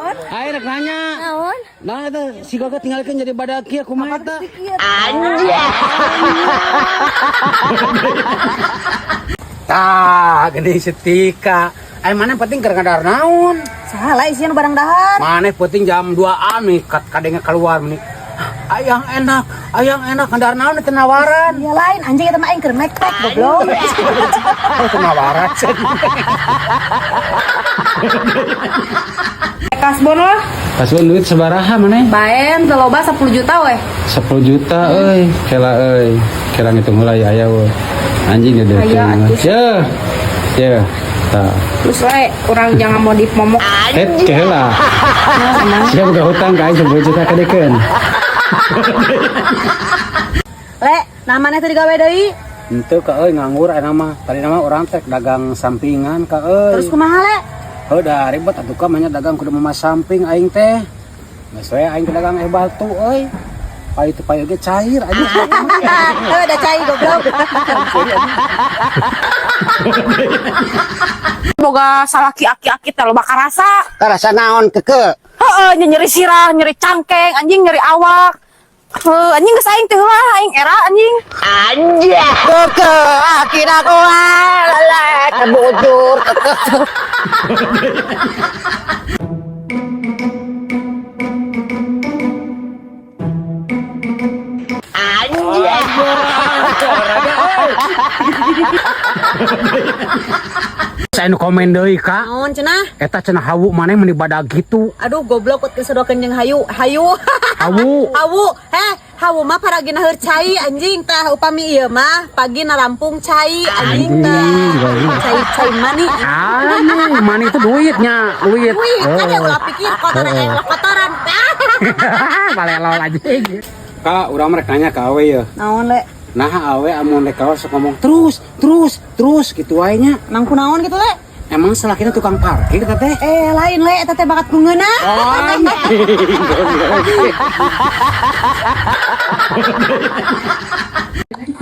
Ayo rek nanya. Naon? Nah eta si Goga tinggalkeun jadi badak kieu kumaha eta? Anjay. Tah, gede setika. Ai mana penting keur ngadar naon? Salah isian barang dahar. Maneh penting jam 2 nih kadenge keluar meni. Ayang enak ngadar naon teu nawaran. Ya lain anjing eta mah aing keur mektek goblok. Teu nawaran. Kasbon lah. Kasbon duit sabaraha maneh? Baen teu loba 10 juta weh. 10 juta euy, kela euy. Kela ngitung heula aya we. Anjing gede teh. Ya. Tah. Terus we urang jangan modif momok. Kela. Siapa udah hutang ka aing 10 juta kadekeun. Le, namanya teh digawe deui. Henteu ka euy nganggur aya mah. Tadi nama urang teh dagang sampingan ka euy. Terus kumaha le? Heuda ribet atuh ka manya dagang kudu mah samping aing teh. Geus we aing dagang batu euy. Pai teu pai ge cair anjing. Udah cai goblok. Boga salaki aki-aki teh loba karasa. Karasa naon keke? Heeh, nyeri sirah, nyeri cangkeng, anjing nyeri awak. Anjing geus aing teh lah, aing era anjing. Anjing. Keke akina kuat lele kebujur. Saya nu komen deui ka. Naon cenah? Eta cenah hawu maneh meni badag gitu. Aduh goblok kut kesedokeun jeung hayu. Hawu. Hawu mah paragina heur cai anjing tah upami ieu mah pagi na rampung cai anjing tah. Cai mani. Mani itu duitnya, duit. Kan ulah pikir kotoran. Balelol anjing. Kak, urang mereka nanya ka awe ya. Naon le? Nah, awe amun rek kawas sok ngomong terus gitu wae nya. Emang kunaon gitu le? Emang salakina tukang parkir eta teh? Lain le eta teh bakat bungeuna.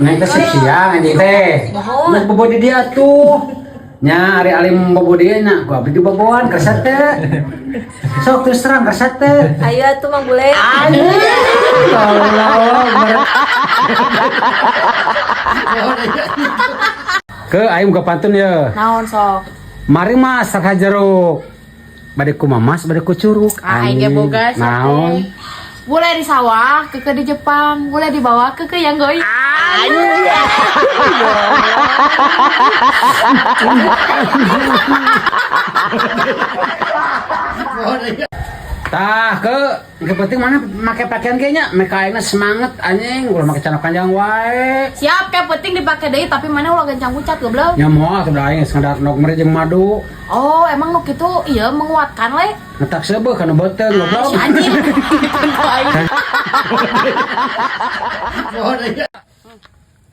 Neng teh siang anjing teh. Neng bobo di dia tuh. Nya ari alim bobo dia nya, ku abdi boboan kersa teh. Sok terus terang kersa teh. Aya tuh Mang Bule. Ke aing buka pantun ya. Naon sok? Mari mas sarha jeruk. Bade ku mamas, bade ku curug. Aing ge boga naon? Bule di sawah, keke di Jepang, bule di bawah, keke yang goy. Tah ke penting mana make pakaian kayaknya mereka ayeuna semangat anjing ulah make celana panjang wae. Siap, kayak penting dipakai deui tapi mana ulah gencang bucat goblok. Nya moal teh aing sekedar nok mere jeung madu. Oh, emang nu kitu ieu menguatkan le. Ngetak seubeuh kana beuteung goblok. Si anjing.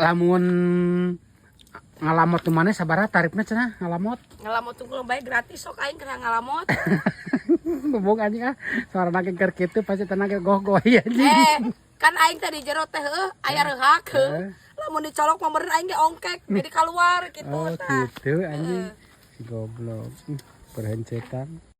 Lamun ngalamot tuh mana sabaraha tarifna cenah ngalamot? Ngalamot tunggu bae gratis sok aing keur ngalamot. Bobog anjing suarana ge keur kitu pasti tenaga goh-goh anjing. Kan aing teh di jero teh aya reuhak lamun dicolok mah meureun aing ge ongkek jadi keluar gitu tah. Oh gitu anjing. Si goblok. Perhencetan.